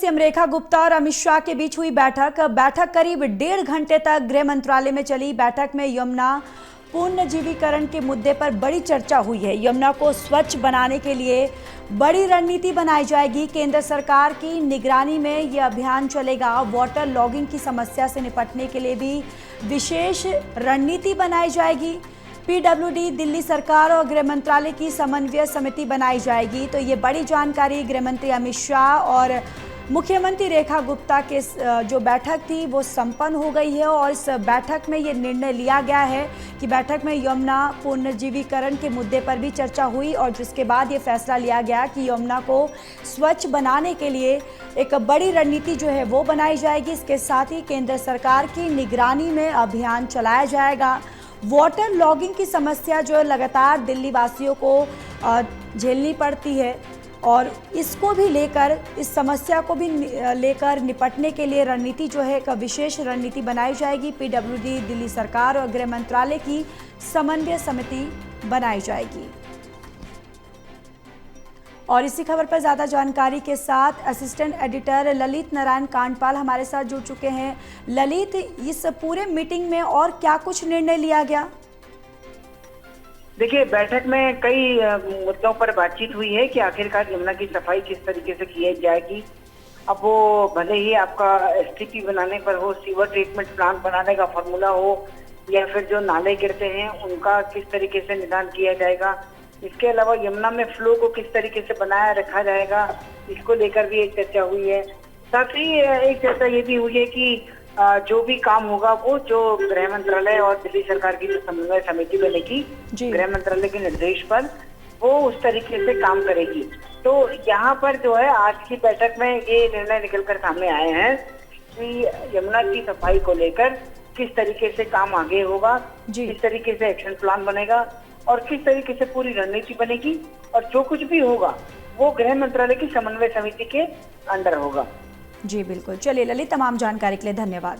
CM Rekha Gupta और अमित शाह के बीच हुई बैठक करीब 1.5 घंटे तक गृह मंत्रालय में चली। बैठक में यमुना पुनर्जीवीकरण के मुद्दे पर बड़ी चर्चा हुई है। यमुना को स्वच्छ बनाने के लिए बड़ी रणनीति बनाई जाएगी। केंद्र सरकार की निगरानी में यह अभियान चलेगा। वाटर लॉगिंग की समस्या से निपटने के लिए भी विशेष रणनीति बनाई जाएगी। पीडब्ल्यूडी, दिल्ली सरकार और गृह मंत्रालय की समन्वय समिति बनाई जाएगी। तो ये बड़ी जानकारी गृह मंत्री अमित शाह और मुख्यमंत्री रेखा गुप्ता के जो बैठक थी वो संपन्न हो गई है। और इस बैठक में ये निर्णय लिया गया है कि बैठक में यमुना पुनर्जीवीकरण के मुद्दे पर भी चर्चा हुई और जिसके बाद ये फैसला लिया गया कि यमुना को स्वच्छ बनाने के लिए एक बड़ी रणनीति जो है वो बनाई जाएगी। इसके साथ ही केंद्र सरकार की निगरानी में अभियान चलाया जाएगा। वाटर लॉगिंग की समस्या जो लगातार दिल्ली वासियों को झेलनी पड़ती है और इसको भी लेकर, इस समस्या को भी लेकर निपटने के लिए रणनीति जो है एक विशेष रणनीति बनाई जाएगी। पीडब्ल्यूडी, दिल्ली सरकार और गृह मंत्रालय की समन्वय समिति बनाई जाएगी। और इसी खबर पर ज़्यादा जानकारी के साथ असिस्टेंट एडिटर ललित नारायण कांडपाल हमारे साथ जुड़ चुके हैं। ललित, इस पूरे मीटिंग में और क्या कुछ निर्णय लिया गया? देखिए, बैठक में कई मुद्दों पर बातचीत हुई है कि आखिरकार यमुना की सफाई किस तरीके से की जाएगी। अब वो भले ही आपका एसटीपी बनाने पर हो, सीवर ट्रीटमेंट प्लांट बनाने का फॉर्मूला हो, या फिर जो नाले गिरते हैं उनका किस तरीके से निदान किया जाएगा। इसके अलावा यमुना में फ्लो को किस तरीके से बनाया रखा जाएगा, इसको लेकर भी एक चर्चा हुई है। साथ ही एक चर्चा ये भी हुई है कि जो भी काम होगा वो जो गृह मंत्रालय और दिल्ली सरकार की जो समन्वय समिति बनेगी, गृह मंत्रालय के निर्देश पर वो उस तरीके से काम करेगी। तो यहाँ पर जो है आज की बैठक में ये निर्णय निकल कर सामने आए हैं कि यमुना की सफाई को लेकर किस तरीके से काम आगे होगा, किस तरीके से एक्शन प्लान बनेगा और किस तरीके से पूरी रणनीति बनेगी, और जो कुछ भी होगा वो गृह मंत्रालय की समन्वय समिति के अंडर होगा। जी बिल्कुल। चलिए ललित, तमाम जानकारी के लिए धन्यवाद।